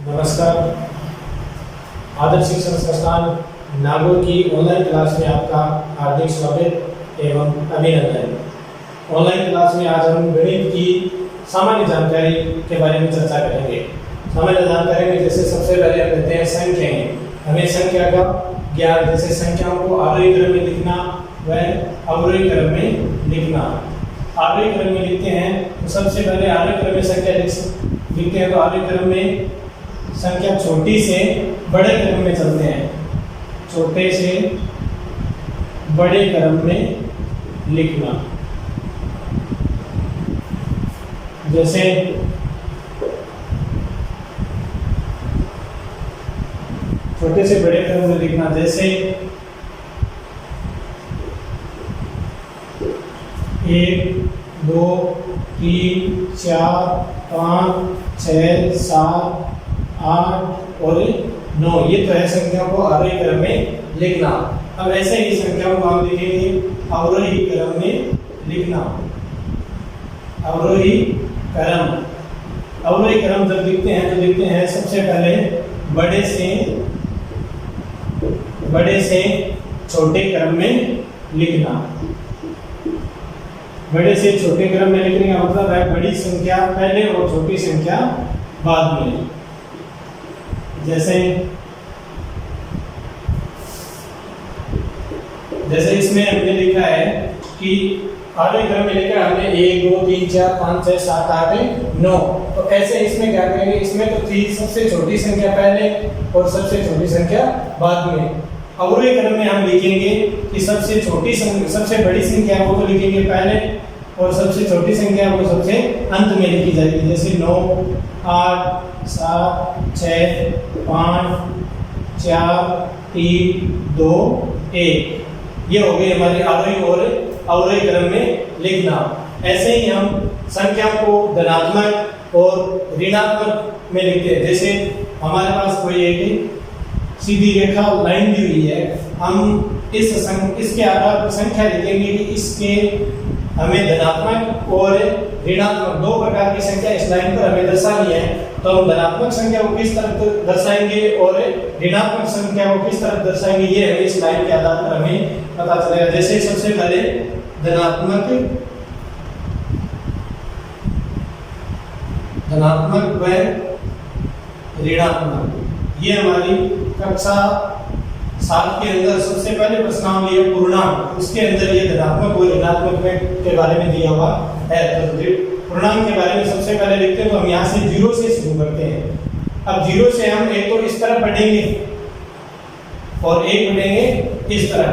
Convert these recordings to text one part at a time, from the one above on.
नमस्कार। आदर्श शिक्षण संस्थान नागौर की ऑनलाइन क्लास में आपका हार्दिक स्वागत एवं अभिनंदन। ऑनलाइन क्लास में आज हम गणित की सामान्य जानकारी के बारे में चर्चा करेंगे। सामान्य जानकारी में जैसे सबसे पहले हम लेते हैं संख्याएं। हमें संख्या का ज्ञान, जैसे संख्याओं को आरोही क्रम में लिखना व अवरोही क्रम में लिखना। आरोही क्रम में लिखते हैं तो सबसे पहले आरोही क्रम में संख्या लिखते हैं तो आरोही क्रम में संख्या छोटी से बड़े क्रम में चलते हैं। छोटे से बड़े क्रम में लिखना, जैसे छोटे से बड़े क्रम में लिखना, जैसे 1 2 3 4 5 6 7 8 और 9, ये तो है संख्याओं को आरोही क्रम में लिखना। अब ऐसे ही संख्याओं को हम लिखेंगे अवरोही क्रम में लिखना। अवरोही क्रम, अवरोही क्रम जब लिखते हैं तो लिखते हैं सबसे पहले बड़े से छोटे क्रम में लिखना। बड़े से छोटे क्रम में लिखने का मतलब है बड़ी संख्या पहले और छोटी संख्या बाद में। जैसे इसमें हमने लिखा है कि आरोही क्रम में लिखा है हमने 1 2 3 4 5 6 7 8 9। तो ऐसे इसमें क्या करेंगे, इसमें तो थी सबसे छोटी संख्या पहले और सबसे छोटी संख्या बाद में। अवरोही क्रम में हम लिखेंगे कि सबसे बड़ी संख्या वो तो लिखेंगे पहले और सबसे छोटी संख्या वो सबसे अंत में लिखी जाएगी। जैसे 9 8 7 6 5 4 3 2 1, ये हो गई हमारी आरोही और अवरोही क्रम में लिखना। ऐसे ही हम संख्या को धनात्मक और ऋणात्मक में लिखते हैं। जैसे हमारे पास कोई एक सीधी रेखा लाइन दी हुई है, हम इसके आधार पर संख्या लिखेंगे कि इसके हमें धनात्मक और ऋणात्मक दो प्रकार की संख्या इस लाइन पर हमें दर्शानी है। तो हम धनात्मक संख्या को किस तरफ दर्शाएंगे और ऋणात्मक संख्या को किस तरफ दर्शाएंगे, ये हमें इस लाइन के आधार पर हमें पता चलेगा। जैसे सबसे पहले धनात्मक व ऋणात्मक, ये हमारी कक्षा 7 के अंदर सबसे पहले प्रश्नावली है पूर्णांक, उसके अंदर ये धनात्मक और ऋणात्मक के बारे में दिया हुआ है। तो पूर्णांक के बारे में सबसे पहले लिखते हैं तो हम यहाँ से 0 से शुरू करते हैं। अब 0 से हम एक तो इस तरफ बढ़ेंगे और एक बढ़ेंगे इस तरफ,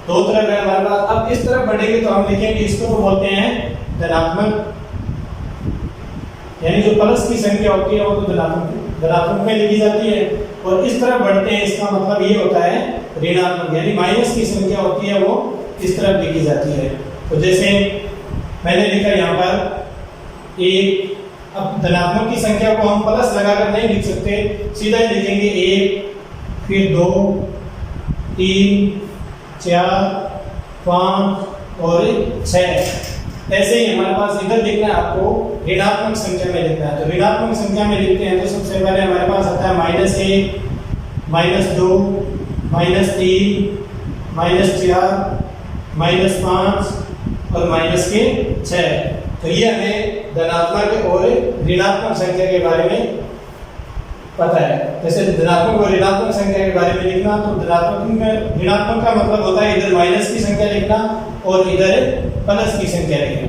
दो तरफ है हमारे पास। अब इस तरफ बढ़ेंगे तो हम लिखेंगे इसको तो बोलते हैं धनात्मक, यानी जो प्लस की संख्या होती है वो तो धनात्मक में लिखी जाती है। और इस तरफ बढ़ते हैं इसका मतलब ये होता है ऋणात्मक, यानी माइनस की संख्या होती है वो इस तरफ लिखी जाती है। तो जैसे मैंने लिखा यहाँ पर 1, अब धनात्मक की संख्या को हम प्लस लगाकर नहीं लिख सकते, सीधा ही लिखेंगे 1 फिर 2 3 4 5 और 6। ऐसे ही हमारे पास इधर लिखना है आपको ऋणात्मक संख्या में लिखना है। तो ऋणात्मक संख्या में लिखते हैं तो सबसे पहले हमारे पास आता है -1 -2 -3 -4 -5 और -6। तो ये हमें धनात्मक और ऋणात्मक संख्या के बारे में पता है। जैसे धनात्मक और ऋणात्मक संख्या के बारे में लिखना, तो ऋणात्मक का मतलब होता है इधर माइनस की संख्या लिखना और इधर प्लस की संख्या लिखना।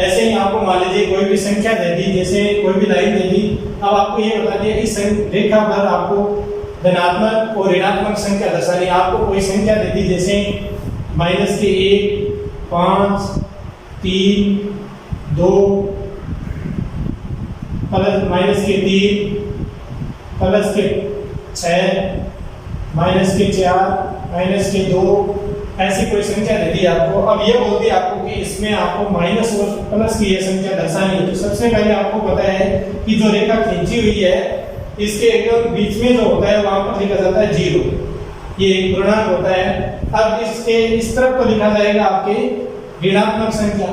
ऐसे ही आपको मान लीजिए कोई भी संख्या दे दी, जैसे कोई भी लाइन दे दी, अब आपको ये बता दिया इस रेखा पर आपको धनात्मक और ऋणात्मक संख्या दर्शानी। आपको कोई संख्या दे दी जैसे -1 5 3 2 प्लस -3 प्लस के 6 -4 -2, ऐसी कोई संख्या दे दी आपको। अब ये बोल दिया आपको कि इसमें आपको माइनस और प्लस की ये संख्या दर्शानी है। तो सबसे पहले आपको पता है कि जो रेखा खींची हुई है इसके एकदम बीच में जो होता है वहां पर लिखा जाता है 0, ये एक पूर्णांक होता है। अब इसके इस तरफ को लिखा जाएगा आपके ऋणात्मक संख्या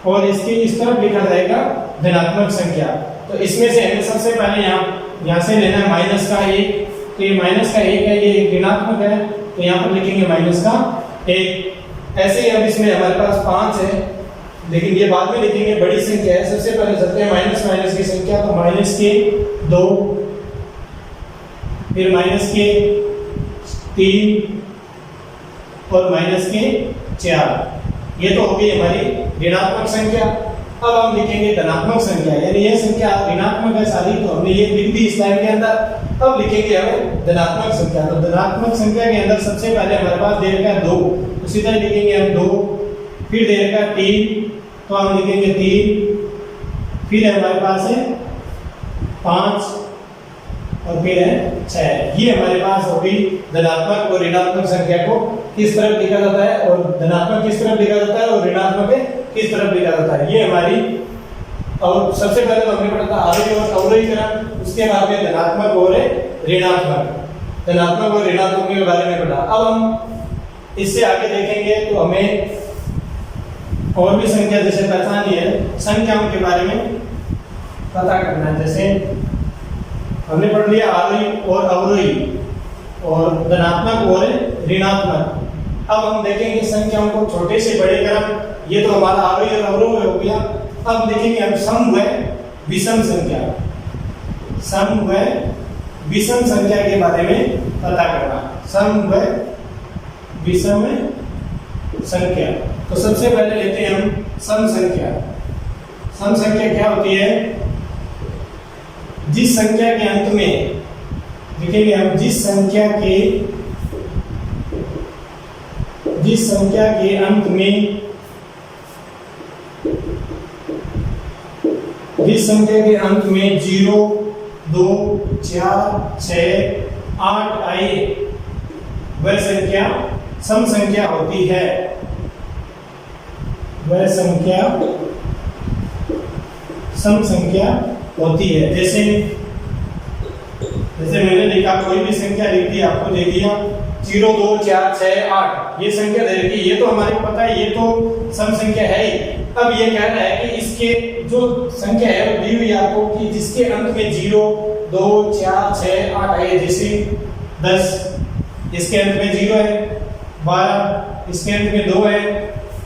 और इसके इस तरफ लिखा जाएगा धनात्मक संख्या। तो इसमें से हमें सबसे पहले यहाँ से लेना है माइनस का 1, तो ये माइनस का 1 है, ये ऋणात्मक है, तो यहाँ पर लिखेंगे माइनस का 1। ऐसे ही अब इसमें हमारे पास 5 है, लेकिन ये बाद में लिखेंगे, बड़ी संख्या है। सबसे पहले चलते हैं माइनस माइनस की संख्या, तो माइनस के 2, फिर माइनस के 3 और माइनस के 4। ये तो हो गई हमारी ऋणात्मक संख्या। अब हम लिखेंगे धनात्मक संख्या, यानी ये संख्या ऋणात्मक है सारी, तो हमने ये लिख दी इस लाइन के अंदर। अब लिखेंगे हम धनात्मक संख्या। तो धनात्मक संख्या के अंदर सबसे पहले हमारे पास दे रखा है 2, तो सीधा लिखेंगे हम 2, फिर दे रखा है 3, तो हम लिखेंगे 3, फिर हमारे पास है 5 और फिर है 6। ये हमारे पास होगी धनात्मक और ऋणात्मक संख्या को किस तरफ लिखा जाता है, और धनात्मक किस तरफ लिखा जाता है और ऋणात्मक किस तरफ लिखा जाता है, ये हमारी। और सबसे पहले तो हमने पढ़ा था आरोही और अवरोही क्रम, उसके बाद में धनात्मक और ऋणात्मक के बारे में पढ़ा। अब हम इससे आगे देखेंगे तो हमें और भी संख्या जैसे पहचानी है, संख्याओं के बारे में पता करना है। जैसे हमने पढ़ लिया आरोही और अवरोही और धनात्मक और ऋणात्मक। अब हम देखेंगे संख्याओं को छोटे से बड़े क्रम, ये तो हमारा आरोही और अवरोही हो गया। अब देखेंगे हम सम व विषम संख्या, सम व विषम संख्या के बारे में पता करना, सम व विषम संख्या। तो सबसे पहले लेते हैं हम सम संख्या। सम संख्या क्या होती है? जिस संख्या के अंत में देखेंगे हम, जिस संख्या के अंत में, जिस संख्या के अंत में 0, 2, 4, 6, 8 आए, वह संख्या सम संख्या होती है। वह संख्या सम संख्या होती है। जैसे मैंने लिखा, कोई भी संख्या लिख दी, आपको दे दिया 0, 2, 4, 6, 8, ये संख्या दे रखी, ये तो हमारे को पता है, ये तो सम संख्या है ही। अब ये कह रहा है कि इसके जो संख्या है वो दी हुई आपको कि जिसके अंत में 0, 2, 4, 6, 8 आए, जैसे 10 इसके अंत में 0 है, 12 इसके अंत में 2 है,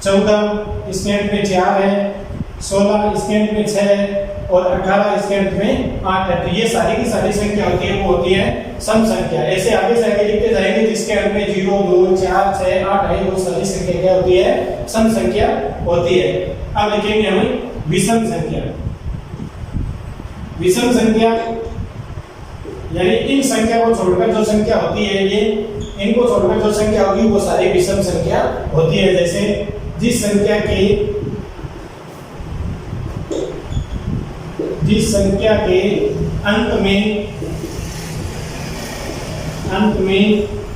14 इसके अंत में 4 है, 16 इसके अंत में 6 है और 18 इसके अंत में 8 है। तो ये सारी की सारी संख्या होती है, वो होती है सम संख्या। ऐसे आगे से आगे लिखते जाएंगे, जिसके अंत में 0, 2, 4, 6, 8 है, वो सारी संख्या क्या होती है? सम संख्या होती है। अब लिखेंगे हम विषम संख्या। विषम संख्या यानी इन संख्या को छोड़कर जो संख्या होती है, ये इनको छोड़कर जो संख्या होगी वो सारी विषम संख्या होती है। जैसे जिस संख्या के अंत में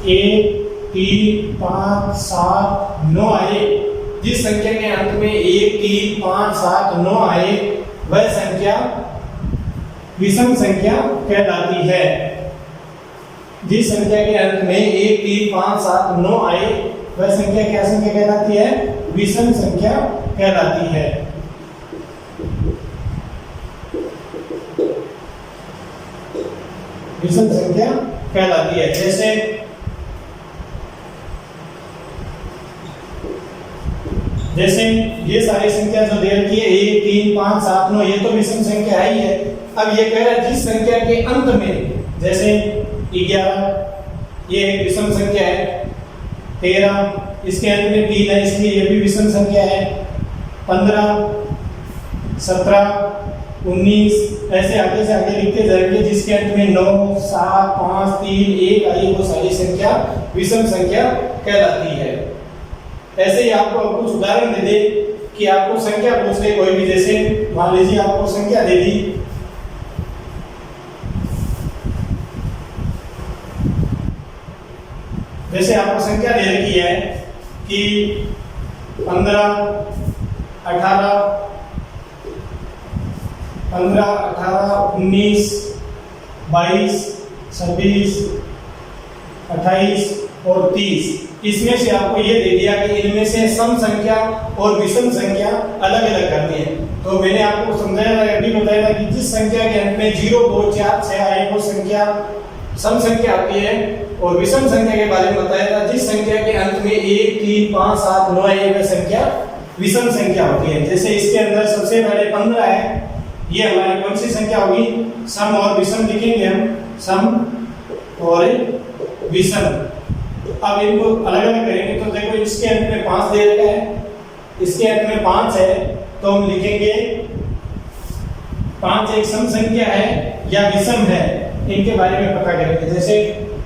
1, 3, 5, 7, 9 आए, जिस संख्या के अंत में 1, 3, 5, 7, 9 आए, वह संख्या विषम संख्या कहलाती है। जिस संख्या के अंत में 1, 3, 5, 7, 9 आए, वह संख्या क्या संख्या कहलाती है? विषम संख्या कहलाती है। विषम संख्या कहलाती है। जैसे ये सारी संख्या जो दे रखी है 1, 3, 5, 7, 9, ये तो विषम संख्या ही है। अब ये कह रहा है जिस संख्या के अंत में, जैसे 11 ये एक विषम संख्या है, 13 इसके अंत में 3 है, इसलिए ये भी विषम संख्या है, 15, 17, 19 ऐसे आगे से आगे लिखते जाएंगे, जिसके अंत में 9, 7, 5, 3, 1 आई, वो सारी संख्या विषम संख्या कहलाती है। ऐसे ही आपको कुछ उदाहरण दे दे कि आपको संख्या पूछ ले कोई भी, जैसे मान लीजिए आपको संख्या दे दी, जैसे आपको संख्या दे रखी है कि 15, 18, 19, 22, 26, 28, और 30। इसमें से आपको ये दे दिया कि इनमें से सम संख्या और विषम संख्या अलग अलग करनी है। तो मैंने आपको समझाया था, अभी बताया था कि जिस संख्या के अंत में 0, 2, 4, 6 आए वो संख्या सम संख्या आती है, और विषम संख्या के बारे में बताया था जिस संख्या के अंत में 1, 3, 5, 7, 9 आए वह संख्या विषम संख्या होती है। जैसे इसके अंदर सबसे पहले 15 है, ये हमारी कौन सी संख्या होगी? सम और विषम लिखेंगे हम, सम और विषम। अब इनको अलग अलग करेंगे तो देखो इसके अंत में 5 दे रखा है, इसके अंत में 5 है, तो हम लिखेंगे 5 एक सम संख्या है या विषम है, इनके बारे में पता करेंगे। जैसे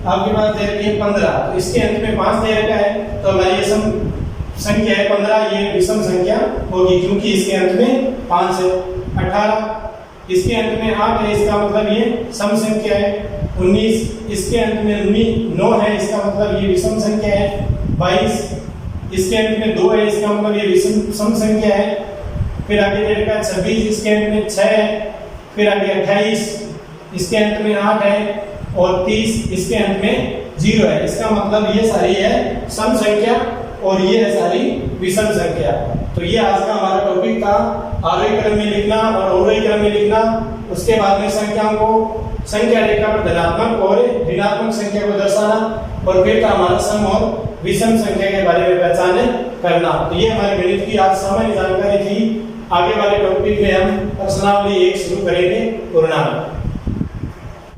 आपके पास दे रखी है 15, तो इसके अंत में 5 दे रखा है, तो हमारी ये सम संख्या है 15, ये विषम संख्या होगी क्योंकि इसके अंत में 5 है। 18, इसके अंत में 8 है, इसका मतलब ये सम संख्या है। 19, इसके अंत में 9 है, इसका मतलब ये विषम संख्या है। 22, इसके अंत में 2 है, इसका मतलब ये विषम सम संख्या है। फिर आगे दे रखा है 26, इसके अंत में 6 है। फिर आगे 28, इसके अंत में 8 है, और 30, इसके अंत में 0 है। इसका मतलब ये सारी है सम संख्या और ये है सारी विषम संख्या। तो ये आज का हमारा टॉपिक था, आरोही क्रम में लिखना और अवरोही क्रम में लिखना। उसके बाद में संख्याओं को संख्या रेखा पर धनात्मक और ऋणात्मक संख्या को दर्शाना, और फिर था हमारा सम और विषम संख्या के बारे में पहचाने करना। तो ये हमारे गणित की आज सामान्य जानकारी थी। आगे वाले टॉपिक में हम प्रश्नावली 1 शुरू करेंगे, पूर्णांक।